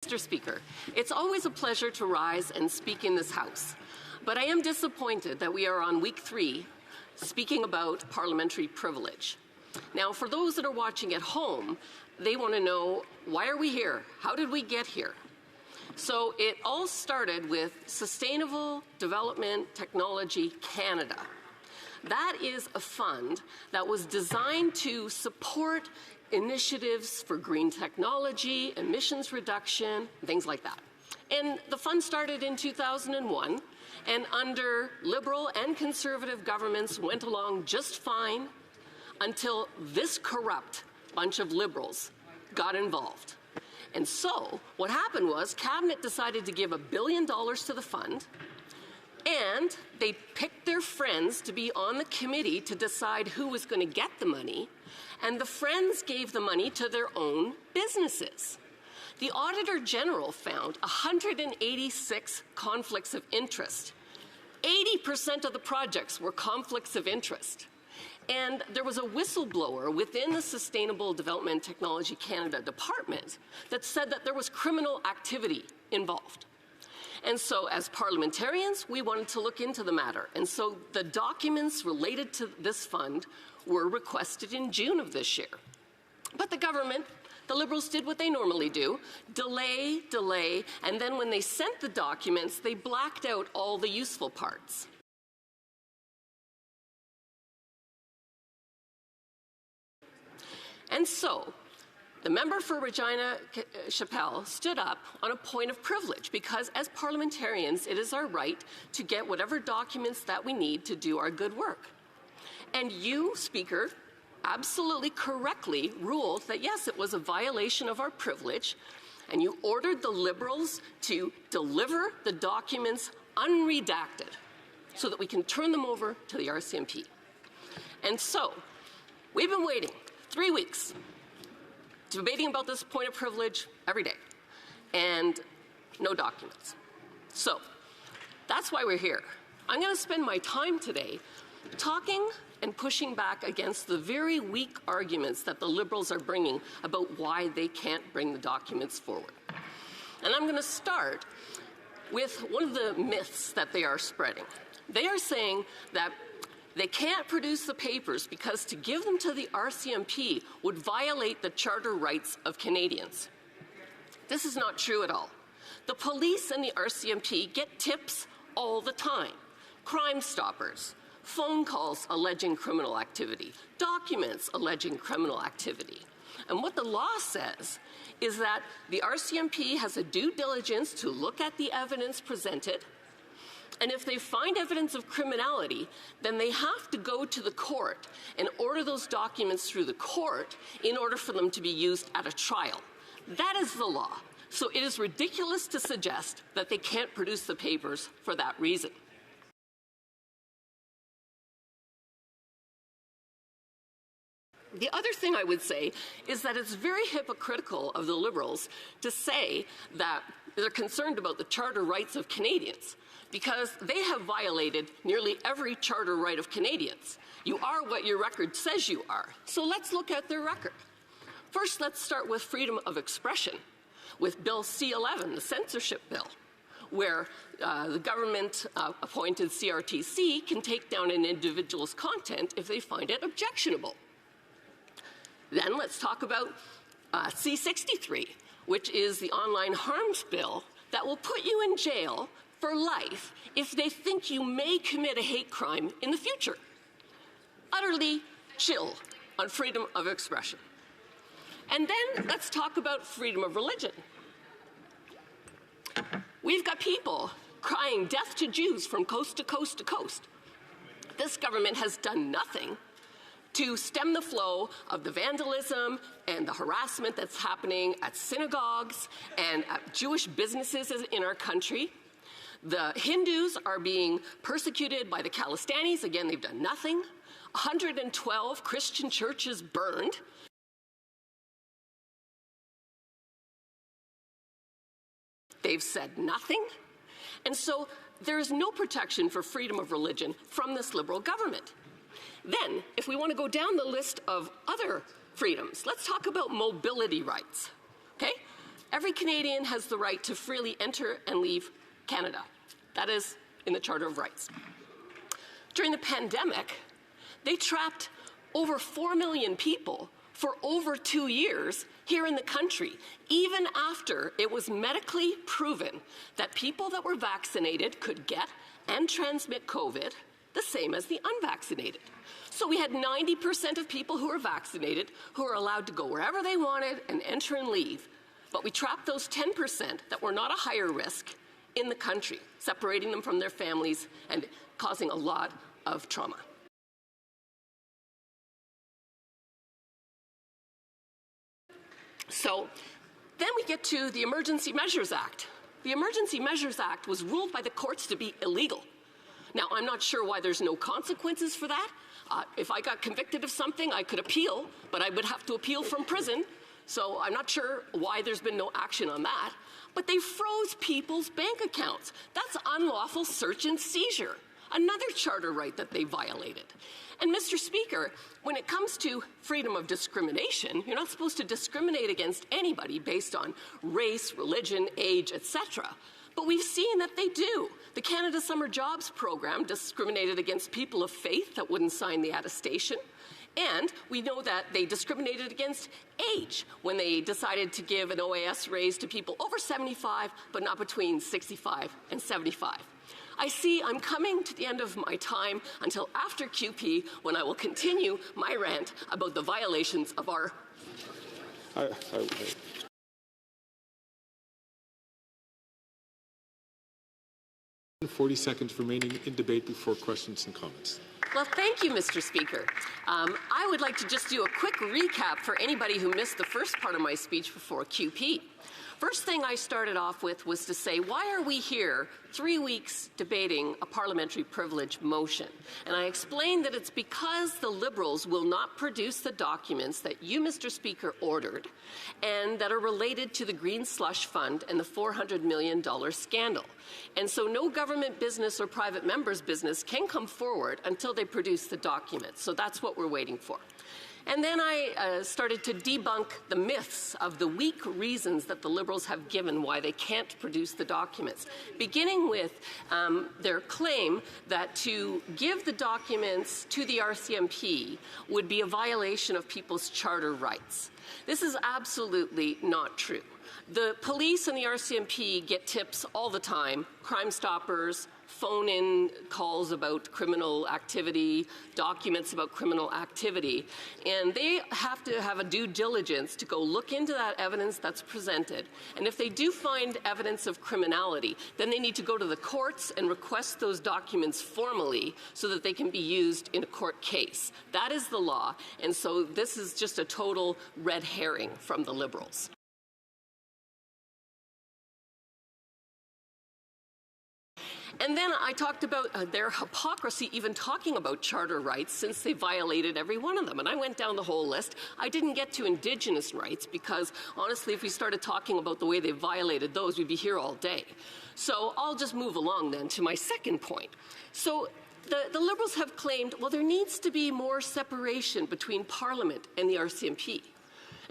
Mr. Speaker. It's always a pleasure to rise and speak in this House. But I am disappointed that we are on week 3 speaking about parliamentary privilege. Now, for those that are watching at home, they want to know, why are we here? How did we get here? So it all started with Sustainable Development Technology Canada. That is a fund that was designed to support initiatives for green technology, emissions reduction, things like that. And the fund started in 2001, and under Liberal and Conservative governments went along just fine until this corrupt bunch of Liberals got involved. And so what happened was Cabinet decided to give $1 billion to the fund, and they picked their friends to be on the committee to decide who was going to get the money, and the friends gave the money to their own businesses. The Auditor General found 186 conflicts of interest. 80% of the projects were conflicts of interest. And there was a whistleblower within the Sustainable Development Technology Canada department that said that there was criminal activity involved. And so as parliamentarians, we wanted to look into the matter. And so the documents related to this fund were requested in June of this year. But the government, the Liberals, did what they normally do, delay, and then when they sent the documents, they blacked out all the useful parts. And so, the member for Regina Chappelle stood up on a point of privilege because as parliamentarians, it is our right to get whatever documents that we need to do our good work. And you, Speaker, absolutely correctly ruled that yes, it was a violation of our privilege, and you ordered the Liberals to deliver the documents unredacted so that we can turn them over to the RCMP. And so, we've been waiting 3 weeks, debating about this point of privilege every day, and no documents. So that's why we're here. I'm going to spend my time today talking and pushing back against the very weak arguments that the Liberals are bringing about why they can't bring the documents forward. And I'm going to start with one of the myths that they are spreading. They are saying that they can't produce the papers because to give them to the RCMP would violate the charter rights of Canadians. This is not true at all. The police and the RCMP get tips all the time. Crime Stoppers, phone calls alleging criminal activity, documents alleging criminal activity. And what the law says is that the RCMP has a due diligence to look at the evidence presented, and if they find evidence of criminality, then they have to go to the court and order those documents through the court in order for them to be used at a trial. That is the law. So it is ridiculous to suggest that they can't produce the papers for that reason. The other thing I would say is that it's very hypocritical of the Liberals to say that they're concerned about the charter rights of Canadians, because they have violated nearly every charter right of Canadians. You are what your record says you are. So let's look at their record. First, let's start with freedom of expression, with Bill C-11, the censorship bill, where the government-appointed CRTC can take down an individual's content if they find it objectionable. Then let's talk about C-63, which is the online harms bill that will put you in jail for life if they think you may commit a hate crime in the future. Utterly chill on freedom of expression. And then let's talk about freedom of religion. We've got people crying death to Jews from coast to coast to coast. This government has done nothing to stem the flow of the vandalism and the harassment that's happening at synagogues and at Jewish businesses in our country. The Hindus are being persecuted by the Khalistanis. Again, they've done nothing. 112 Christian churches burned. They've said nothing. And so there is no protection for freedom of religion from this Liberal government. Then, if we want to go down the list of other freedoms, let's talk about mobility rights. Okay? Every Canadian has the right to freely enter and leave Canada. That is in the Charter of Rights. During the pandemic, they trapped over 4 million people for over 2 years here in the country, even after it was medically proven that people that were vaccinated could get and transmit COVID the same as the unvaccinated. So we had 90% of people who were vaccinated who were allowed to go wherever they wanted and enter and leave. But we trapped those 10% that were not a higher risk in the country, separating them from their families and causing a lot of trauma. So then we get to the Emergency Measures Act. The Emergency Measures Act was ruled by the courts to be illegal. Now, I'm not sure why there's no consequences for that. If I got convicted of something, I could appeal, but I would have to appeal from prison. So I'm not sure why there's been no action on that. But they froze people's bank accounts. That's unlawful search and seizure, another charter right that they violated. And Mr. Speaker, when it comes to freedom of discrimination, you're not supposed to discriminate against anybody based on race, religion, age, etc. But we've seen that they do. The Canada Summer Jobs Program discriminated against people of faith that wouldn't sign the attestation. And we know that they discriminated against age when they decided to give an OAS raise to people over 75, but not between 65 and 75. I see I'm coming to the end of my time until after QP, when I will continue my rant about the violations of our... 40 seconds remaining in debate before questions and comments. Well, thank you, Mr. Speaker. I would like to just do a quick recap for anybody who missed the first part of my speech before QP. First thing I started off with was to say, why are we here 3 weeks debating a parliamentary privilege motion? And I explained that it's because the Liberals will not produce the documents that you, Mr. Speaker, ordered and that are related to the Green Slush Fund and the $400 million scandal. And so no government business or private member's business can come forward until they produce the documents. So that's what we're waiting for. And then I started to debunk the myths of the weak reasons that the Liberals have given why they can't produce the documents, beginning with their claim that to give the documents to the RCMP would be a violation of people's charter rights. This is absolutely not true. The police and the RCMP get tips all the time, Crime Stoppers, phone-in calls about criminal activity, documents about criminal activity, and they have to have a due diligence to go look into that evidence that's presented. And if they do find evidence of criminality, then they need to go to the courts and request those documents formally so that they can be used in a court case. That is the law, and so this is just a total red herring from the Liberals. And then I talked about their hypocrisy even talking about charter rights since they violated every one of them. And I went down the whole list. I didn't get to Indigenous rights because, honestly, if we started talking about the way they violated those, we'd be here all day. So I'll just move along then to my second point. So the Liberals have claimed, well, there needs to be more separation between Parliament and the RCMP.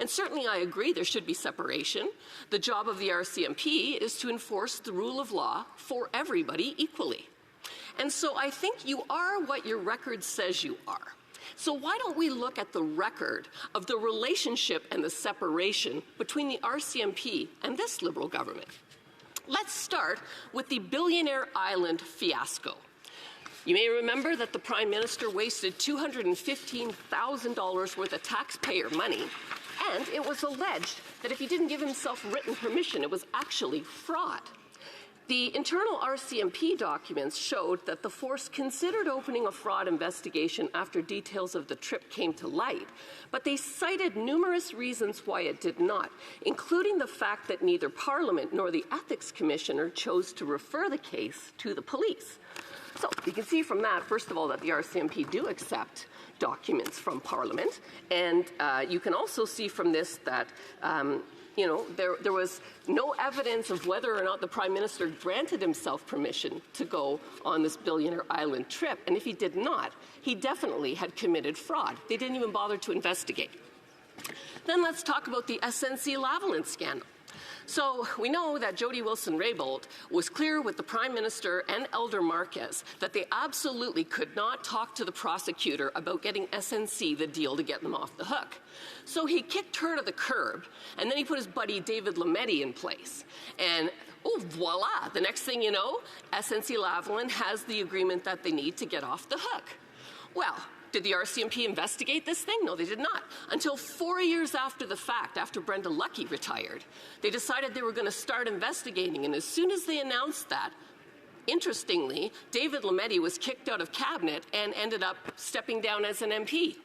And certainly I agree there should be separation. The job of the RCMP is to enforce the rule of law for everybody equally. And so I think you are what your record says you are. So why don't we look at the record of the relationship and the separation between the RCMP and this Liberal government? Let's start with the Billionaire Island fiasco. You may remember that the Prime Minister wasted $215,000 worth of taxpayer money, and it was alleged that if he didn't give himself written permission, it was actually fraud. The internal RCMP documents showed that the force considered opening a fraud investigation after details of the trip came to light, but they cited numerous reasons why it did not, including the fact that neither Parliament nor the Ethics Commissioner chose to refer the case to the police. So you can see from that, first of all, that the RCMP do accept documents from Parliament, and you can also see from this that there was no evidence of whether or not the Prime Minister granted himself permission to go on this Billionaire Island trip, and if he did not, he definitely had committed fraud. They didn't even bother to investigate. Then let's talk about the SNC-Lavalin scandal. So we know that Jody Wilson-Raybould was clear with the Prime Minister and Elder Marquez that they absolutely could not talk to the prosecutor about getting SNC the deal to get them off the hook. So he kicked her to the curb, and then he put his buddy David Lametti in place. And oh, voila, the next thing you know, SNC-Lavalin has the agreement that they need to get off the hook. Well, did the RCMP investigate this thing? No, they did not. Until 4 years after the fact, after Brenda Lucki retired, they decided they were going to start investigating. And as soon as they announced that, interestingly, David Lametti was kicked out of cabinet and ended up stepping down as an MP.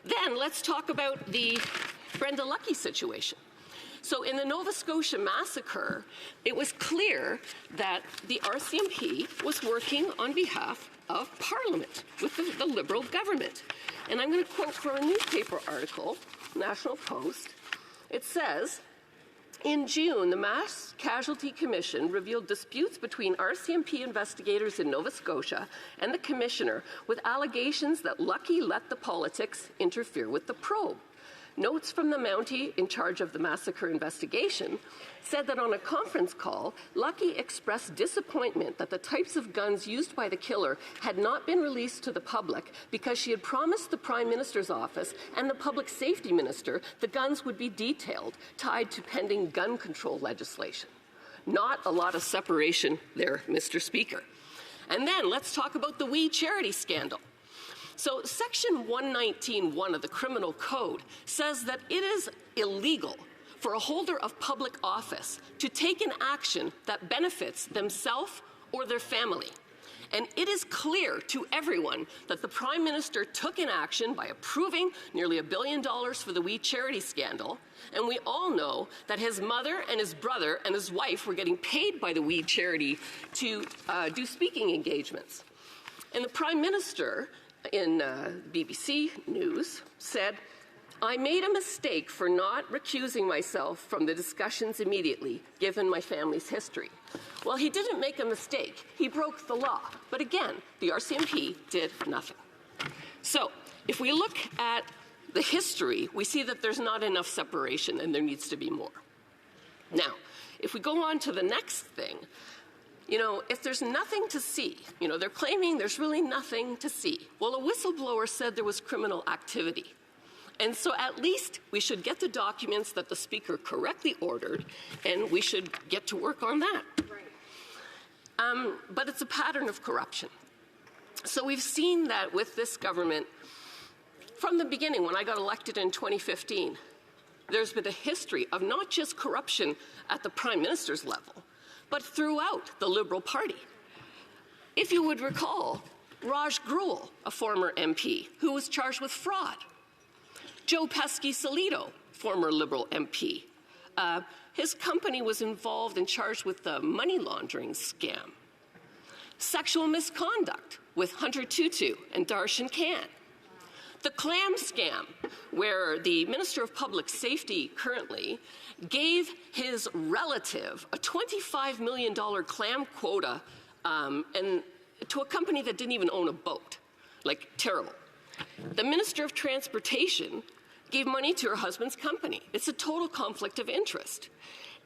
Then let's talk about the Brenda Lucki situation. So in the Nova Scotia massacre, it was clear that the RCMP was working on behalf of Parliament with the Liberal government. And I'm going to quote from a newspaper article, National Post. It says, in June, the Mass Casualty Commission revealed disputes between RCMP investigators in Nova Scotia and the Commissioner with allegations that Lucki let the politics interfere with the probe. Notes from the Mountie in charge of the massacre investigation said that on a conference call, Lucki expressed disappointment that the types of guns used by the killer had not been released to the public because she had promised the Prime Minister's office and the Public Safety Minister the guns would be detailed, tied to pending gun control legislation. Not a lot of separation there, Mr. Speaker. And then let's talk about the We Charity scandal. So Section 119(1) of the Criminal Code says that it is illegal for a holder of public office to take an action that benefits themselves or their family. And it is clear to everyone that the Prime Minister took an action by approving nearly $1 billion for the We Charity scandal. And we all know that his mother and his brother and his wife were getting paid by the We Charity to do speaking engagements. And the Prime Minister in BBC News said, I made a mistake for not recusing myself from the discussions immediately, given my family's history. Well, he didn't make a mistake. He broke the law. But again, the RCMP did nothing. So if we look at the history, we see that there's not enough separation and there needs to be more. Now, if we go on to the next thing, you know, if there's nothing to see, you know, they're claiming there's really nothing to see. Well, a whistleblower said there was criminal activity. And so at least we should get the documents that the Speaker correctly ordered, and we should get to work on that. Right. But it's a pattern of corruption. So we've seen that with this government from the beginning, when I got elected in 2015, there's been a history of not just corruption at the Prime Minister's level, but throughout the Liberal Party. If you would recall, Raj Grewal, a former MP, who was charged with fraud. Joe Pesky-Solito, former Liberal MP. His company was involved and charged with the money laundering scam. Sexual misconduct with Hunter Tutu and Darshan Khan. The clam scam, where the Minister of Public Safety currently gave his relative a $25 million clam quota and to a company that didn't even own a boat. Like, terrible. The Minister of Transportation gave money to her husband's company. It's a total conflict of interest.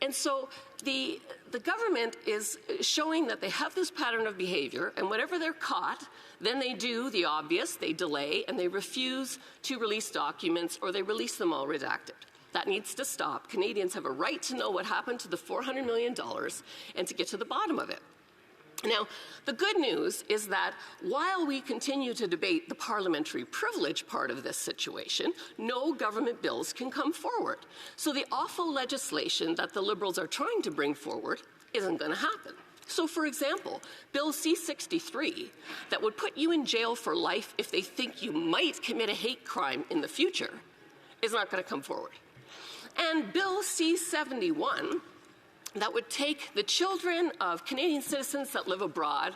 And so the government is showing that they have this pattern of behavior, and whenever they're caught, then they do the obvious, they delay, and they refuse to release documents, or they release them all redacted. That needs to stop. Canadians have a right to know what happened to the $400 million and to get to the bottom of it. Now, the good news is that while we continue to debate the parliamentary privilege part of this situation, no government bills can come forward. So the awful legislation that the Liberals are trying to bring forward isn't going to happen. So, for example, Bill C-63, that would put you in jail for life if they think you might commit a hate crime in the future, is not going to come forward. And Bill C-71, that would take the children of Canadian citizens that live abroad,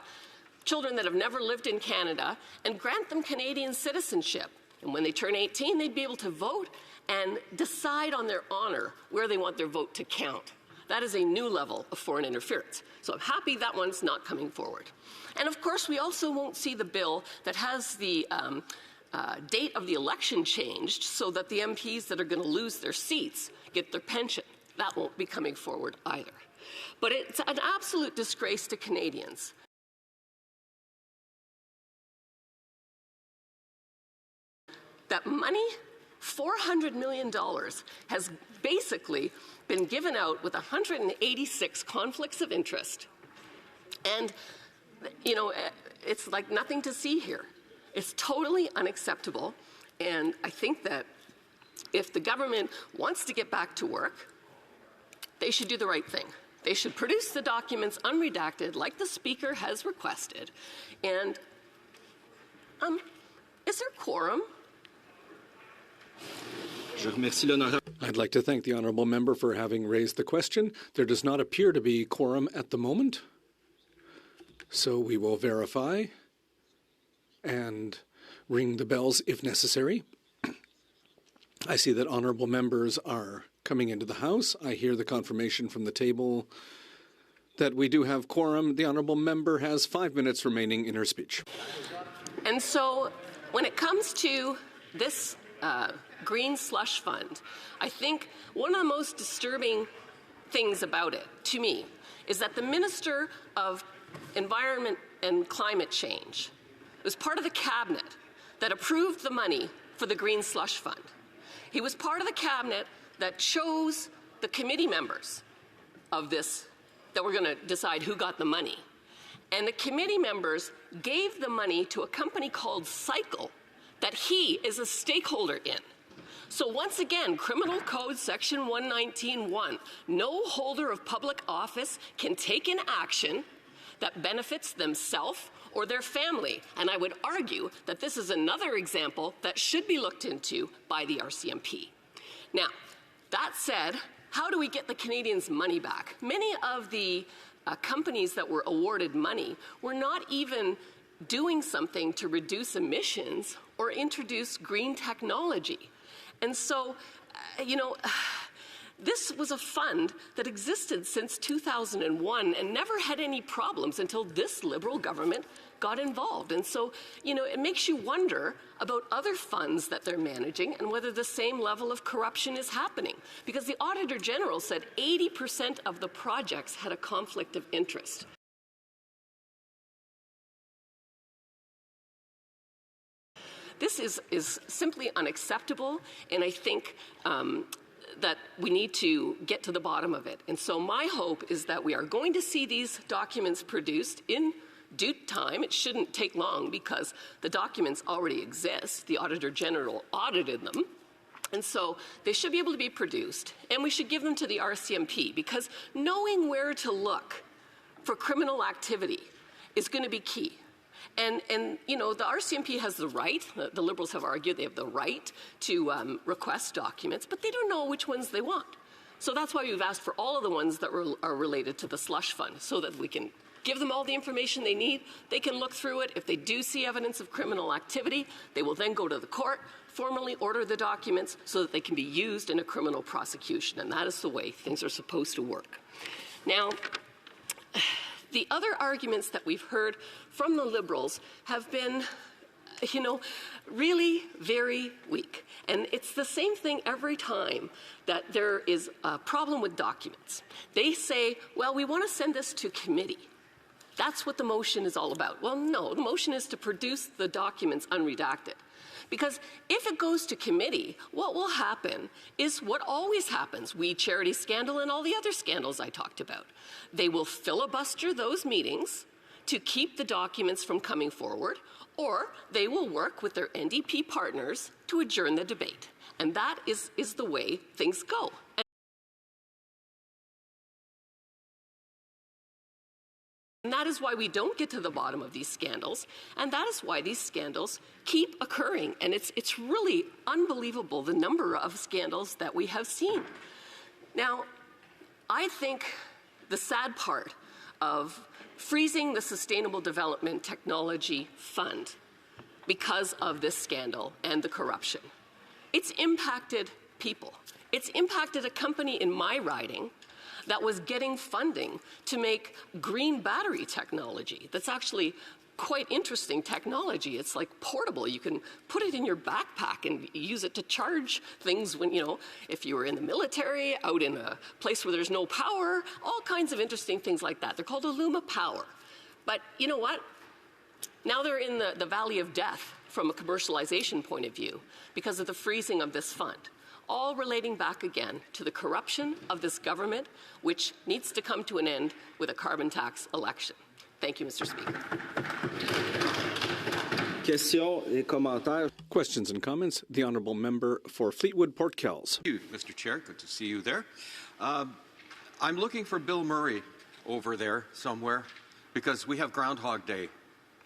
children that have never lived in Canada, and grant them Canadian citizenship. And when they turn 18, they'd be able to vote and decide on their honor where they want their vote to count. That is a new level of foreign interference. So I'm happy that one's not coming forward. And of course, we also won't see the bill that has the date of the election changed so that the MPs that are going to lose their seats get their pension. That won't be coming forward either. But it's an absolute disgrace to Canadians. That money, $400 million, has basically been given out with 186 conflicts of interest. And, you know, it's like nothing to see here. It's totally unacceptable. And I think that if the government wants to get back to work, they should do the right thing. They should produce the documents unredacted like the Speaker has requested. And is there quorum? I'd like to thank the honourable member for having raised the question. There does not appear to be quorum at the moment, so we will verify and ring the bells if necessary. I see that honourable members are coming into the House. I hear the confirmation from the table that we do have quorum. The honourable member has 5 minutes remaining in her speech. And so when it comes to this Green Slush Fund, I think one of the most disturbing things about it, to me, is that the Minister of Environment and Climate Change was part of the cabinet that approved the money for the Green Slush Fund. He was part of the cabinet that chose the committee members of this, that were going to decide who got the money. And the committee members gave the money to a company called Cycle that he is a stakeholder in. So once again, Criminal Code Section 119(1), no holder of public office can take an action that benefits themselves or their family. And I would argue that this is another example that should be looked into by the RCMP. Now, that said, how do we get the Canadians' money back? Many of the companies that were awarded money were not even doing something to reduce emissions or introduce green technology. And so, you know, this was a fund that existed since 2001 and never had any problems until this Liberal government got involved. And so, you know, it makes you wonder about other funds that they're managing and whether the same level of corruption is happening. Because the Auditor General said 80% of the projects had a conflict of interest. This is simply unacceptable, and I think that we need to get to the bottom of it. And so my hope is that we are going to see these documents produced in due time. It shouldn't take long because the documents already exist. The Auditor General audited them. And so they should be able to be produced, and we should give them to the RCMP, because knowing where to look for criminal activity is going to be key. And you know, the RCMP has the right, the Liberals have argued they have the right to request documents, but they don't know which ones they want. So that's why we've asked for all of the ones that are related to the slush fund, so that we can give them all the information they need. They can look through it. If they do see evidence of criminal activity, they will then go to the court, formally order the documents so that they can be used in a criminal prosecution. And that is the way things are supposed to work. Now, the other arguments that we've heard from the Liberals have been, you know, really very weak. And it's the same thing every time that there is a problem with documents. They say, well, we want to send this to committee. That's what the motion is all about. Well, no, the motion is to produce the documents unredacted. Because if it goes to committee, what will happen is what always happens, Weed Charity scandal and all the other scandals I talked about. They will filibuster those meetings to keep the documents from coming forward, or they will work with their NDP partners to adjourn the debate. And that is the way things go. And that is why we don't get to the bottom of these scandals, and that is why these scandals keep occurring. And it's really unbelievable, the number of scandals that we have seen. Now, I think the sad part of freezing the Sustainable Development Technology Fund because of this scandal and the corruption, it's impacted people. It's impacted a company in my riding that was getting funding to make green battery technology that's actually quite interesting technology. It's like portable. You can put it in your backpack and use it to charge things when, if you were in the military, out in a place where there's no power, all kinds of interesting things like that. They're called Illuma Power. But you know what? Now they're in the valley of death from a commercialization point of view because of the freezing of this fund, all relating back again to the corruption of this government, which needs to come to an end with a carbon tax election. Thank you, Mr. Speaker. Questions and comments? The Honourable Member for Fleetwood Port Kells. Thank you, Mr. Chair. Good to see you there. I'm looking for Bill Murray over there somewhere because we have Groundhog Day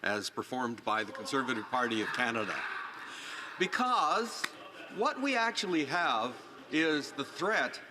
as performed by the Conservative Party of Canada. Because what we actually have is the threat